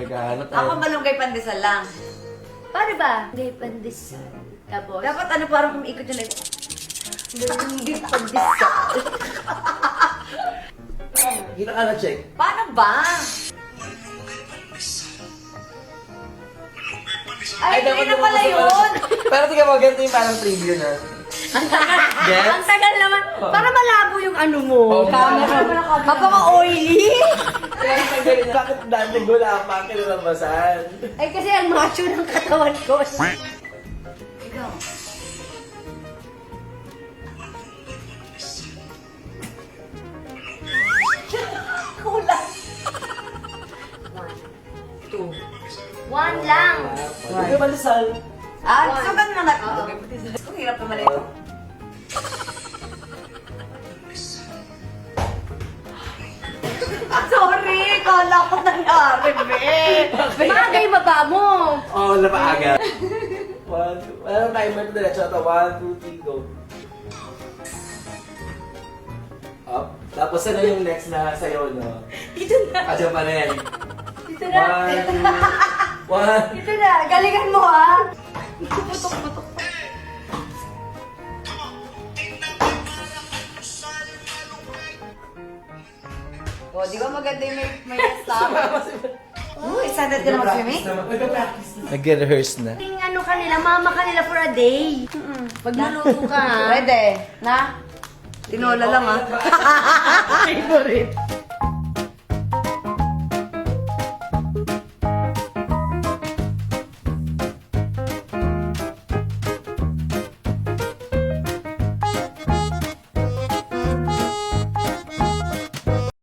Naghahanap Ako malunggay pandesal lang. Paano ba? Hindi, pandesal. Tapos? Dapat ano parang umiikot yun like... Hindi, pandesal. Kita ka na check. Paano ba? Ay, hindi na pala yun! Pero tingnan mo, ganito yung parang preview na. Ang tagal. Gets? Ang tagal naman. Para malabo yung ano mo. Oo. Camera. Mapaka-oily. Kaya ang galing, bakit dati gula pa kinalabasan? Ay, kasi ang macho ng katawan ko. Ikaw. Kulang. 1, 2. 1 lang. Ito malisal. So ganun lang natin. Ang hirap naman ito. Sorry! Kala ko nangyari, be! Bagay baba mo. Oo, wala pa agad. 1, 2, wala timer na diretso. Ito, 1, 2, 3, go. Up. Tapos ano yung next na sayo, no? Ito na. Adyo pa rin. Ito na. 1, 1. Ito na. Galingan mo, ha? Putok-putok. O, di ba maganda yung may stop? Uy, excited ka na mag-swimming? Nag-rehearse na. Ting ano kanila, mama kanila for a day. Magluluto ka, ha? Pwede. Na? Tinola lang, ha? Favorite.